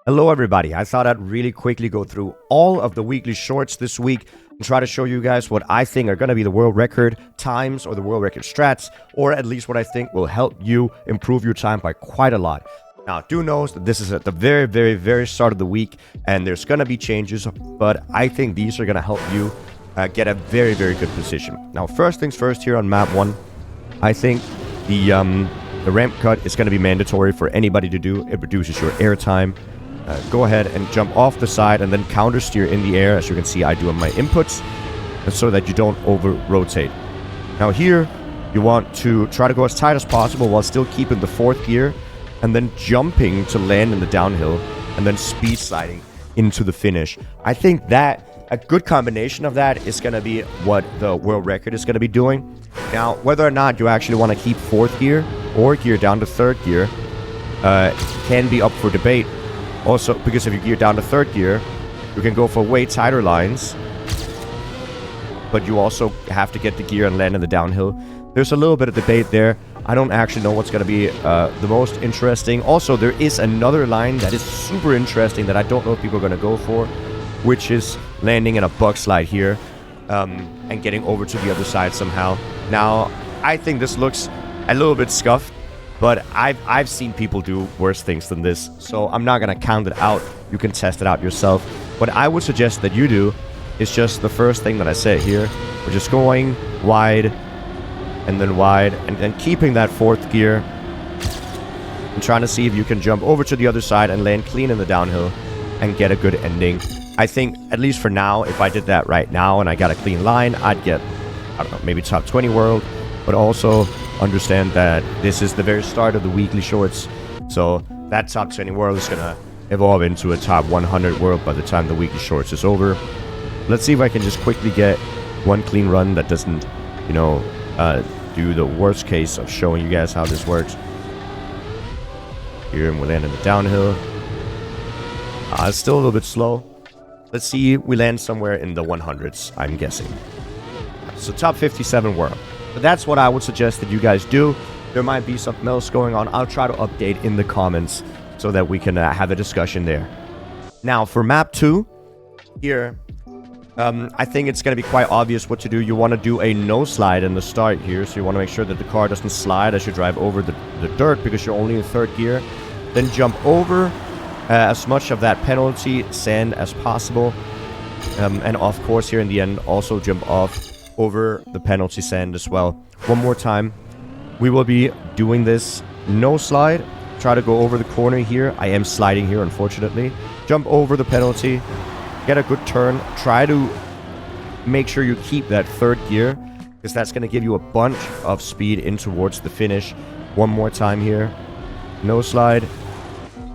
Hello everybody, I thought I'd really quickly go through all of the weekly shorts this week and try to show you guys what I think are going to be the world record times or the world record strats, or at least what I think will help you improve your time by quite a lot. Now, do know that this is at the very start of the week and there's going to be changes, but I think these are going to help you get a very good position. Now, first things first, here on map 1, I think the ramp cut is going to be mandatory for anybody to do. It reduces your air time. Go ahead and jump off the side and then counter steer in the air, as you can see I do on my inputs, so that you don't over rotate. Now here, you want to try to go as tight as possible while still keeping the 4th gear, and then jumping to land in the downhill, and then speed sliding into the finish. I think that a good combination of that is going to be what the world record is going to be doing. Now, whether or not you actually want to keep 4th gear or gear down to 3rd gear can be up for debate. Also, because if you gear down to 3rd gear, you can go for way tighter lines, but you also have to get the gear and land in the downhill. There's a little bit of debate there. I don't actually know what's going to be the most interesting. Also, there is another line that is super interesting that I don't know if people are going to go for, which is landing in a bug slide here and getting over to the other side somehow. Now, I think this looks a little bit scuffed, but I've seen people do worse things than this, so I'm not going to count it out. You can test it out yourself. What I would suggest that you do is just the first thing that I said here. We're just going wide, and then wide, and then keeping that 4th gear, and trying to see if you can jump over to the other side and land clean in the downhill and get a good ending. I think, at least for now, if I did that right now and I got a clean line, I'd get, I don't know, maybe top 20 world, but also understand that this is the very start of the weekly shorts, so that top 20 world is gonna evolve into a top 100 world by the time the weekly shorts is over. Let's see if I can just quickly get one clean run that doesn't, you know, do the worst case of showing you guys how this works. Here, and we'll land in the downhill. It's still a little bit slow. Let's see, we land somewhere in the 100s, I'm guessing. So top 57 world. But that's what I would suggest that you guys do. There might be something else going on. I'll try to update in the comments so that we can have a discussion there. Now, for map 2, here, I think it's going to be quite obvious what to do. You want to do a no slide in the start here. So you want to make sure that the car doesn't slide as you drive over the dirt, because you're only in 3rd gear. Then jump over as much of that penalty sand as possible. And of course, here in the end, also jump off over the penalty sand as well. One more time. We will be doing this no slide. Try to go over the corner here. I am sliding here, unfortunately. Jump over the penalty. Get a good turn. Try to make sure you keep that 3rd gear, because that's going to give you a bunch of speed in towards the finish. One more time here. No slide.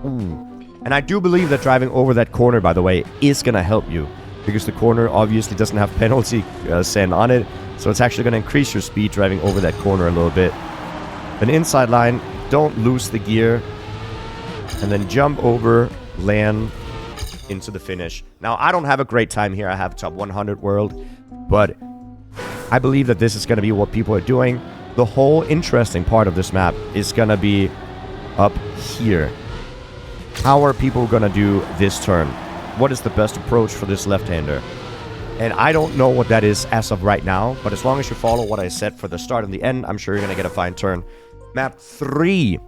Ooh. And I do believe that driving over that corner, by the way, is going to help you, because the corner obviously doesn't have penalty sand on it, so it's actually going to increase your speed driving over that corner a little bit. An inside line, don't lose the gear, and then jump over, land into the finish. Now, I don't have a great time here. I have top 100 world, but I believe that this is going to be what people are doing. The whole interesting part of this map is going to be up here. How are people going to do this turn? What is the best approach for this left-hander? And I don't know what that is as of right now, but as long as you follow what I said for the start and the end, I'm sure you're going to get a fine turn. Map 3.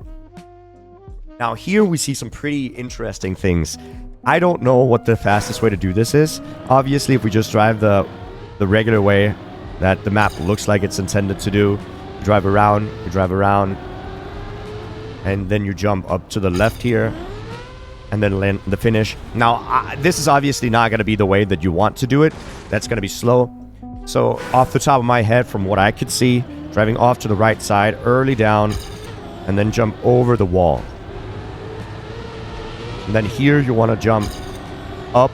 Now here we see some pretty interesting things. I don't know what the fastest way to do this is. Obviously, if we just drive the regular way that the map looks like it's intended to do, you drive around, and then you jump up to the left here, and then land the finish. Now, this is obviously not going to be the way that you want to do it. That's going to be slow. So, off the top of my head, from what I could see, driving off to the right side, early down, and then jump over the wall. And then here, you want to jump up,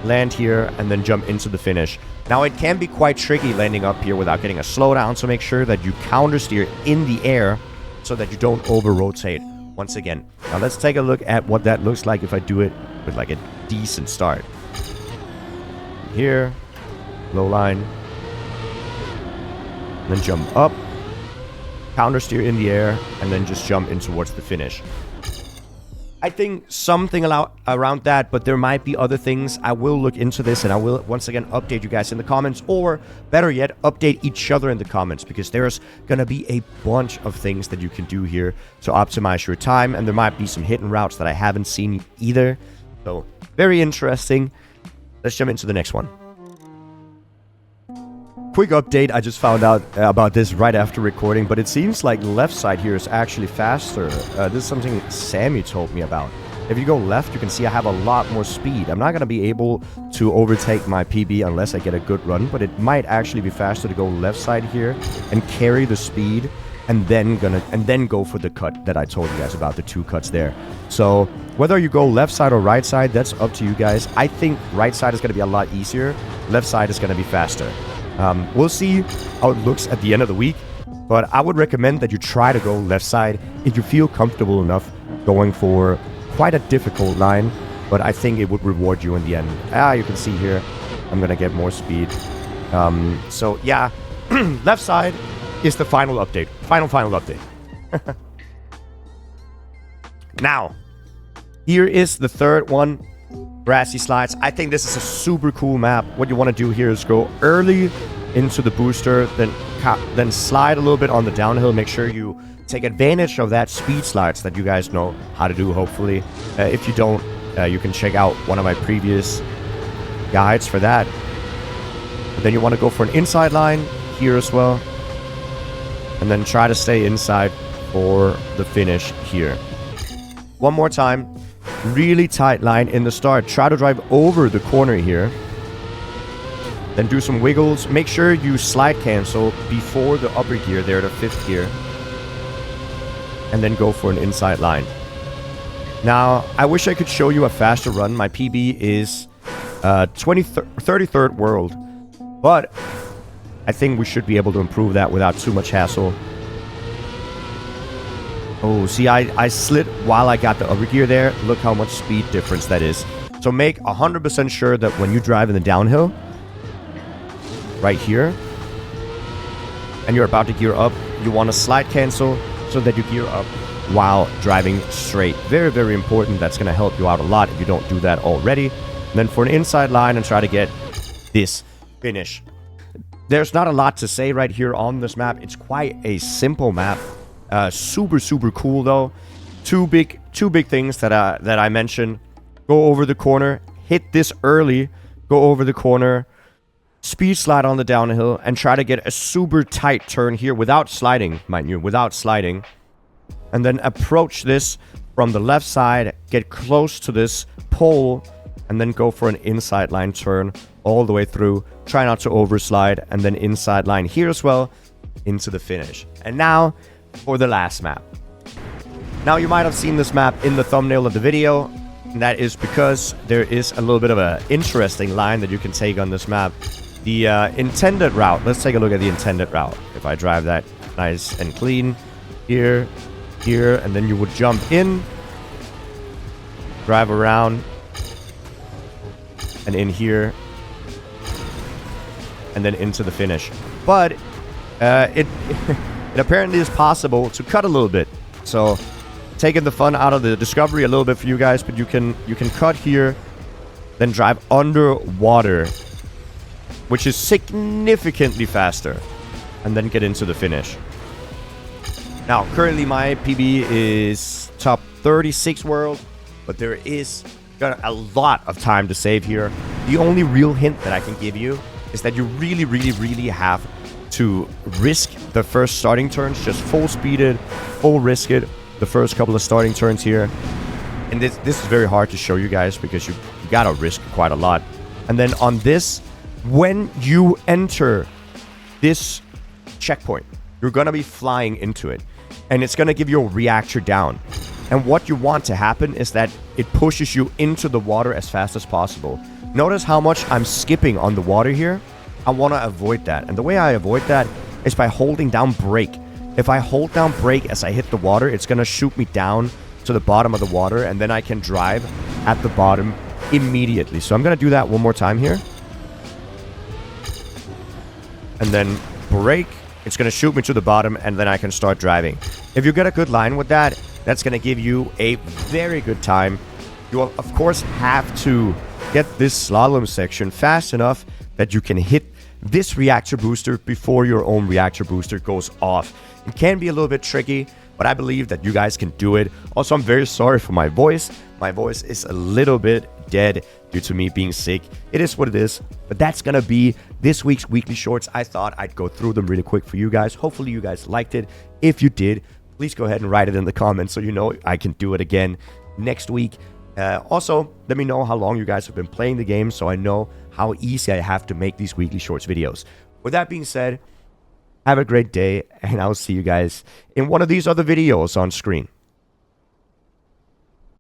land here, and then jump into the finish. Now, it can be quite tricky landing up here without getting a slowdown, so make sure that you counter steer in the air so that you don't over-rotate. Once again. Now let's take a look at what that looks like if I do it with like a decent start. Here, low line, and then jump up, counter steer in the air, and then just jump in towards the finish. I think something around that, but there might be other things. I will look into this, and I will once again update you guys in the comments, or better yet, update each other in the comments, because there's gonna be a bunch of things that you can do here to optimize your time, and there might be some hidden routes that I haven't seen either. So very interesting. Let's jump into the next one. Quick update, I just found out about this right after recording, but it seems like left side here is actually faster. This is something Sammy told me about. If you go left, you can see I have a lot more speed. I'm not going to be able to overtake my PB unless I get a good run, but it might actually be faster to go left side here and carry the speed, and then go for the cut that I told you guys about, the 2 cuts there. So whether you go left side or right side, that's up to you guys. I think right side is going to be a lot easier. Left side is going to be faster. We'll see how it looks at the end of the week, but I would recommend that you try to go left side if you feel comfortable enough going for quite a difficult line, but I think it would reward you in the end. You can see here, I'm going to get more speed. So yeah, left side is the final update. Final update. Now, here is the third one. Grassy slides. I think this is a super cool map. What you want to do here is go early into the booster, then slide a little bit on the downhill. Make sure you take advantage of that speed slides that you guys know how to do, hopefully. If you don't, you can check out one of my previous guides for that. But then you want to go for an inside line here as well, and then try to stay inside for the finish here. One more time. Really tight line in the start. Try to drive over the corner here. Then do some wiggles. Make sure you slide cancel before the upper gear there, the 5th gear. And then go for an inside line. Now, I wish I could show you a faster run. My PB is 33rd world. But I think we should be able to improve that without too much hassle. Oh, see, I slid while I got the upper gear there. Look how much speed difference that is. So make 100% sure that when you drive in the downhill, right here, and you're about to gear up, you want to slide cancel so that you gear up while driving straight. Very, very important. That's going to help you out a lot if you don't do that already. And then for an inside line, and try to get this finish. There's not a lot to say right here on this map. It's quite a simple map. Super cool though. Two big things that I mentioned. Go over the corner, hit this early, go over the corner, speed slide on the downhill, and try to get a super tight turn here without sliding, mind you, without sliding. And then approach this from the left side, get close to this pole, and then go for an inside line turn all the way through. Try not to overslide, and then inside line here as well into the finish. And now for the last map. Now you might have seen this map in the thumbnail of the video, and that is because there is a little bit of an interesting line that you can take on this map. The intended route. Let's take a look at the intended route. If I drive that nice and clean here, and then you would jump in, drive around, and in here, and then into the finish. But it apparently is possible to cut a little bit. So taking the fun out of the discovery a little bit for you guys, but you can cut here, then drive underwater, which is significantly faster, and then get into the finish. Now, currently my PB is top 36 world, but there is a lot of time to save here. The only real hint that I can give you is that you really have to risk the first starting turns. Just full speed it, full risk it, the first couple of starting turns here. And this is very hard to show you guys because you gotta risk quite a lot. And then on this, when you enter this checkpoint, you're gonna be flying into it, and it's gonna give you a reactor down. And what you want to happen is that it pushes you into the water as fast as possible. Notice how much I'm skipping on the water here. I want to avoid that. And the way I avoid that is by holding down brake. If I hold down brake as I hit the water, it's going to shoot me down to the bottom of the water, and then I can drive at the bottom immediately. So I'm going to do that one more time here. And then brake. It's going to shoot me to the bottom, and then I can start driving. If you get a good line with that, That's going to give you a very good time. You will, of course, have to get this slalom section fast enough that you can hit this reactor booster before your own reactor booster goes off. It can be a little bit tricky, but I believe that you guys can do it. Also, I'm very sorry for my voice. My voice is a little bit dead due to me being sick. It is what it is, but that's gonna be this week's weekly shorts. I thought I'd go through them really quick for you guys. Hopefully you guys liked it. If you did, please go ahead and write it in the comments so you know I can do it again next week. Also, let me know how long you guys have been playing the game so I know how easy I have to make these weekly shorts videos. With that being said, have a great day, and I'll see you guys in one of these other videos on screen.